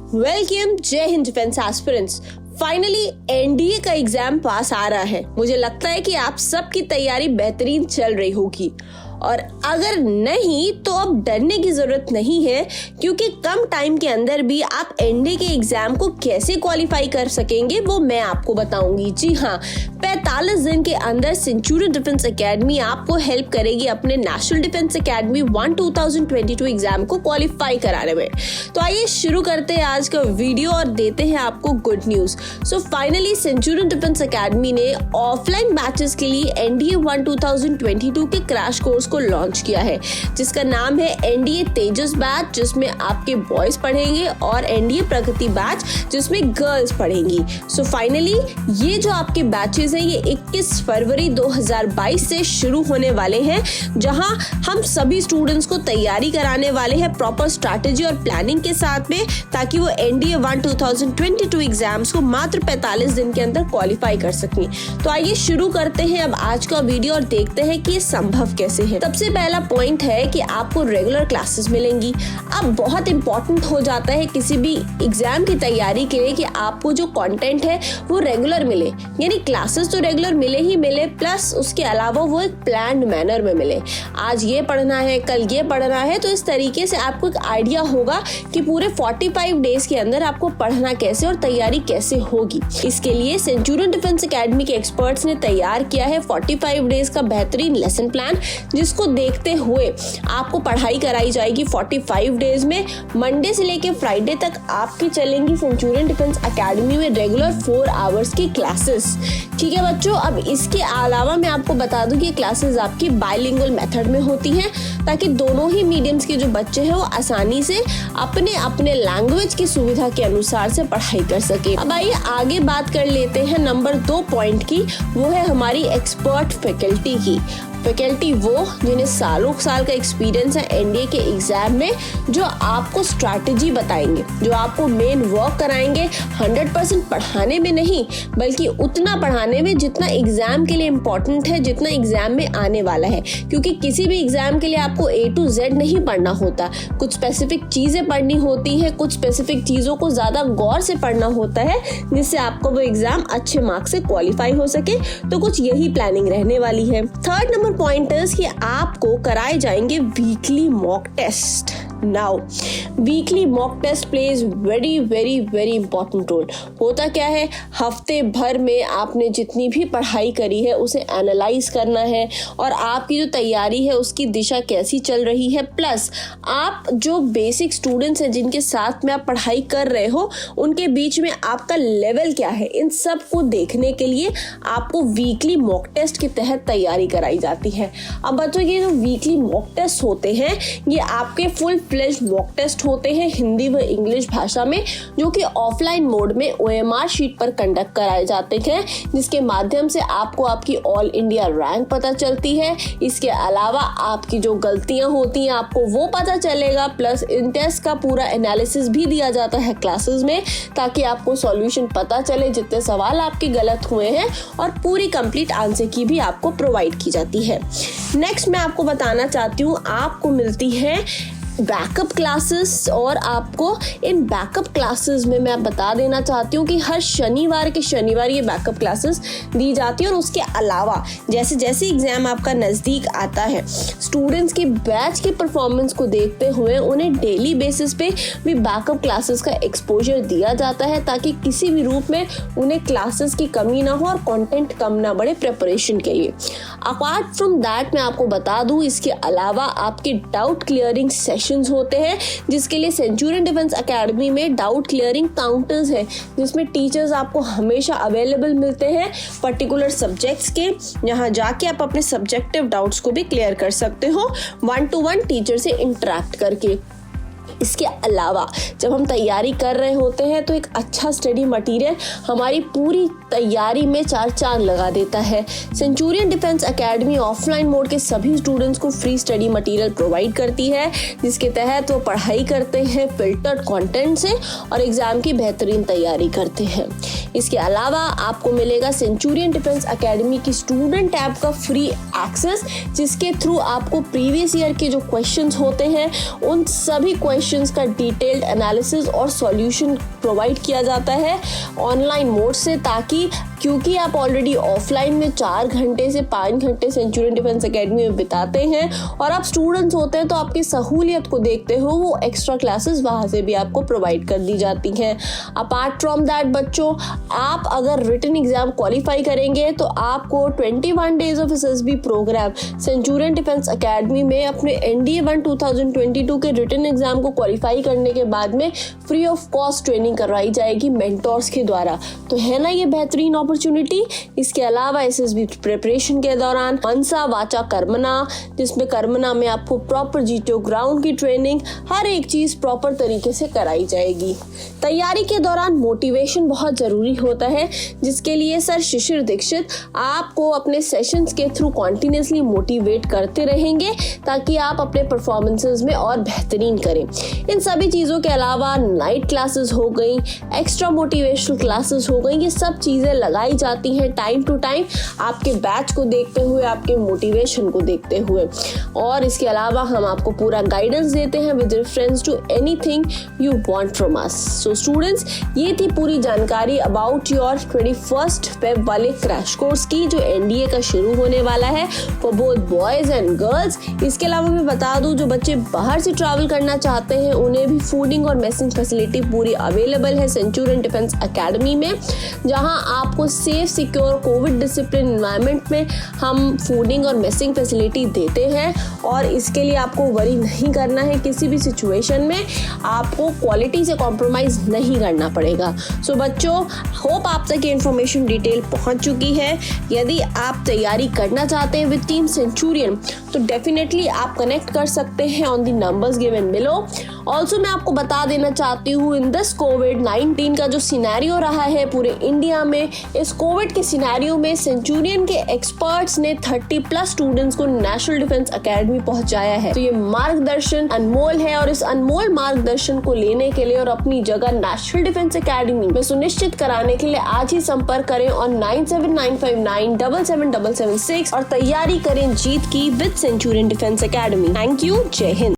Welcome जय Hind defence aspirants. Finally NDA का exam पास आ रहा है। मुझे लगता है कि आप सबकी तैयारी बेहतरीन चल रही होगी और अगर नहीं तो अब डरने की जरूरत नहीं है, क्योंकि कम टाइम के अंदर भी आप एनडीए के एग्जाम को कैसे क्वालिफाई कर सकेंगे वो मैं आपको बताऊंगी। जी हाँ, 45 दिन के अंदर सेंचुरियन डिफेंस एकेडमी आपको हेल्प करेगी अपने नेशनल डिफेंस एकेडमी 1 2022 एग्जाम को क्वालिफाई कराने में। तो आइए शुरू करते हैं आज का वीडियो और देते हैं आपको good news. So finally Centurion Defence academy ने ऑफलाइन बैचेस के लिए एनडीए 1 2022 के क्रैश कोर्स को लॉन्च किया है, जिसका नाम है एनडीए तेजस बैच, जिसमें आपके बॉयज पढ़ेंगे, और एनडीए प्रगति बैच जिसमें गर्ल्स पढ़ेंगी। सो फाइनली ये जो आपके बैचेस हैं ये 21 फरवरी 2022 से शुरू होने वाले हैं, जहां हम सभी स्टूडेंट्स को तैयारी कराने वाले हैं प्रॉपर स्ट्रैटेजी और प्लानिंग के साथ में, ताकि वो एनडीए 1 2022 एग्जाम्स को मात्र 45 दिन के अंदर क्वालिफाई कर सकें। तो आइए शुरू करते हैं अब आज का वीडियो और देखते हैं कि ये संभव कैसे है। सबसे पहला पॉइंट है कि आपको रेगुलर क्लासेस मिलेंगी। अब बहुत इंपॉर्टेंट हो जाता है किसी भी एग्जाम की तैयारी के लिए कि आपको जो कंटेंट है वो रेगुलर मिले, यानी क्लासेस तो रेगुलर मिले ही मिले, प्लस उसके अलावा वो एक प्लान्ड मैनर में मिले। आज ये पढ़ना है, कल ये पढ़ना है, तो इस तरीके से आपको एक आइडिया होगा कि पूरे 45 डेज के अंदर आपको पढ़ना कैसे और तैयारी कैसे होगी। इसके लिए सेंचुरियन डिफेंस एकेडमी के एक्सपर्ट्स ने तैयार किया है 45 डेज का बेहतरीन लेसन प्लान, जिसको देखते हुए आपको पढ़ाई कराई जाएगी 45 डेज में। मंडे से लेके फ्राइडे तक आपकी चलेंगी सेंचुरियन डिफेंस एकेडमी में रेगुलर 4 आवर्स की क्लासेस। ठीक है बच्चों, अब इसके अलावा मैं आपको बता दूं कि क्लासेस आपकी बाइलिंगुअल मेथड में होती हैं, ताकि दोनों ही मीडियम्स के जो बच्चे हैं वो आसानी से अपने अपने लैंग्वेज की सुविधा के अनुसार से पढ़ाई कर सके। अब आइए आगे बात कर लेते हैं नंबर 2 पॉइंट की, वो है हमारी एक्सपर्ट फैकल्टी की। फैकल्टी वो जिन्हें सालों साल का एक्सपीरियंस है एनडीए के एग्जाम में, जो आपको स्ट्रैटेजी बताएंगे, जो आपको मेन वर्क कराएंगे 100% पढ़ाने में नहीं, बल्कि उतना पढ़ाने में जितना एग्जाम के लिए इम्पोर्टेंट है, जितना एग्जाम में आने वाला है। क्योंकि किसी भी एग्जाम के लिए आपको A to Z नहीं पढ़ना होता, कुछ स्पेसिफिक चीजें पढ़नी होती है, कुछ स्पेसिफिक चीजों को ज्यादा गौर से पढ़ना होता है, जिससे आपको वो एग्जाम अच्छे मार्क्स से क्वालिफाई हो सके। तो कुछ यही प्लानिंग रहने वाली है। थर्ड नंबर पॉइंटर्स कि आपको कराए जाएंगे weekly mock test. Now weekly mock test plays very very very important role. होता क्या है, हफ्ते भर में आपने जितनी भी पढ़ाई करी है उसे एनालाइज करना है, और आपकी जो तैयारी है उसकी दिशा कैसी चल रही है, प्लस आप जो बेसिक स्टूडेंट्स हैं जिनके साथ में आप पढ़ाई कर रहे हो उनके बीच में आपका लेवल क्या है, इन सब को देखने के लिए आपको वीकली मॉक टेस्ट के तहत तैयारी कराई जाती है। अब बच्चों ये जो वीकली मॉक टेस्ट होते हैं ये आपके फुल फ्लेज्ड मॉक टेस्ट होते हैं हिंदी व इंग्लिश भाषा में, जो कि ऑफलाइन मोड में OMR शीट पर कंडक्ट कराए जाते हैं, जिसके माध्यम से आपको आपकी ऑल इंडिया रैंक पता चलती है। इसके अलावा आपकी जो गलतियां होती हैं आपको वो पता चलेगा, प्लस इन टेस्ट का पूरा एनालिसिस भी दिया जाता है क्लासेस में, ताकि आपको सॉल्यूशन पता चले जितने सवाल आपके गलत हुए हैं, और पूरी कंप्लीट आंसर की भी आपको प्रोवाइड की जाती है। नेक्स्ट मैं आपको बताना चाहती हूँ, आपको मिलती है बैकअप क्लासेस, और आपको इन बैकअप क्लासेस में मैं बता देना चाहती हूँ कि हर शनिवार के शनिवार ये बैकअप क्लासेस दी जाती है। और उसके अलावा जैसे जैसे एग्जाम आपका नज़दीक आता है, स्टूडेंट्स की बैच की परफॉर्मेंस को देखते हुए उन्हें डेली बेसिस पे भी बैकअप क्लासेस का एक्सपोजर दिया जाता है, ताकि किसी भी रूप में उन्हें क्लासेस की कमी ना हो और कंटेंट कम ना बढ़े प्रिपरेशन के लिए। अपार्ट फ्रॉम दैट मैं आपको बता दूँ, इसके अलावा आपके डाउट क्लियरिंग सेशंस होते हैं, जिसके लिए सेंचुरियन डिफेंस एकेडमी में डाउट क्लियरिंग काउंटर्स हैं, जिसमें टीचर्स आपको हमेशा अवेलेबल मिलते हैं पर्टिकुलर सब्जेक्ट्स के, जहां जाके आप अपने सब्जेक्टिव डाउट्स को भी क्लियर कर सकते हो 1-to-1 टीचर से इंटरेक्ट करके। इसके अलावा जब हम तैयारी कर रहे होते हैं तो एक अच्छा स्टडी मटेरियल हमारी पूरी तैयारी में 4 चांद लगा देता है। Centurion Defence academy offline mode के सभी स्टूडेंट्स को फ्री स्टडी मटेरियल प्रोवाइड करती है, जिसके तहत वो पढ़ाई करते हैं फिल्टर्ड कंटेंट से और एग्जाम की बेहतरीन तैयारी करते हैं। इसके अलावा आपको मिलेगा सेंचुरियन डिफेंस एकेडमी की स्टूडेंट ऐप का फ्री एक्सेस, जिसके थ्रू आपको प्रीवियस ईयर के जो क्वेश्चंस होते हैं उन सभी क्वेश्चंस का डिटेल्ड एनालिसिस और सॉल्यूशन प्रोवाइड किया जाता है ऑनलाइन मोड से, ताकि क्योंकि आप ऑलरेडी ऑफलाइन में 4 घंटे से 5 घंटे सेंचुरियन डिफेंस एकेडमी में बिताते हैं और आप स्टूडेंट्स होते हैं, तो आपकी सहूलियत को देखते हो वो एक्स्ट्रा क्लासेस वहां से भी आपको प्रोवाइड कर दी जाती हैं। अपार्ट फ्रॉम दैट बच्चों, आप अगर रिटन एग्जाम क्वालिफाई करेंगे तो आपको 21 days of SSB programme Centurion Defence Academy में अपने NDA 1 2022 के रिटन एग्जाम को क्वालिफाई करने के बाद में फ्री ऑफ कॉस्ट ट्रेनिंग करवाई जाएगी मेंटोर्स के द्वारा। तो है ना ये बेहतरीन अपॉर्चुनिटी। इसके अलावा एसएसबी प्रिपरेशन के दौरान मनसा वाचा कर्मना, जिसमें कर्मना में आपको प्रॉपर जीटीओ ग्राउंड की ट्रेनिंग, हर एक चीज प्रॉपर तरीके से कराई जाएगी। तैयारी के दौरान मोटिवेशन बहुत जरूरी होता है, जिसके लिए सर शिशिर दीक्षित आपको अपने सेशंस के थ्रू कॉन्टिन्यूसली मोटिवेट करते रहेंगे ताकि आप अपने परफॉर्मेंसेस में और बेहतरीन करें। इन सभी चीजों के अलावा नाइट क्लासेस हो गई, एक्स्ट्रा मोटिवेशनल क्लासेस हो गई, ये सब चीजें लगाई जाती हैं टाइम टू टाइम आपके बैच को देखते हुए, आपके मोटिवेशन को देखते हुए। और इसके अलावा हम आपको पूरा गाइडेंस देते हैं with reference to anything you want from us. So students, ये थी पूरी जानकारी अबाउट योर 21 फेब वाले क्रैश कोर्स की, जो NDA का शुरू होने वाला है for both boys and girls. इसके अलावा मैं बता दूं, जो बच्चे बाहर से ट्रैवल करना चाहते हैं उन्हें भी फूडिंग और मेसिंग फैसिलिटी पूरी अवेलेबल है सेंचुरियन डिफेंस एकेडमी में, जहां आपको safe secure Covid discipline environment में हम फूडिंग और मेसिंग फैसिलिटी देते हैं। और इसके लिए आपको वरी नहीं करना है, किसी भी सिचुएशन में आपको क्वालिटी से कॉम्प्रोमाइज नहीं करना पड़ेगा। सो बच्चों, होप आप तक ये इन्फॉर्मेशन डिटेल पहुंच चुकी है। यदि आप तैयारी करना चाहते हैं विद टीम सेंचुरियन तो डेफिनेटली आप कनेक्ट कर सकते हैं on the numbers given below. Also मैं आपको बता देना चाहती हूँ, इन दिस कोविड-19 का जो सिनेरियो रहा है पूरे इंडिया में, इस कोविड के सिनेरियो में सेंचुरियन के एक्सपर्ट्स ने 30+ स्टूडेंट्स को नेशनल डिफेंस एकेडमी पहुंचाया है। तो ये मार्गदर्शन अनमोल है और इस अनमोल मार्गदर्शन को लेने के लिए और अपनी जगह नेशनल डिफेंस एकेडमी में सुनिश्चित कराने के लिए आज ही संपर्क करें ऑन 9795977776 और तैयारी करें जीत की with Centurion Defence academy. Thank you. जय हिंद।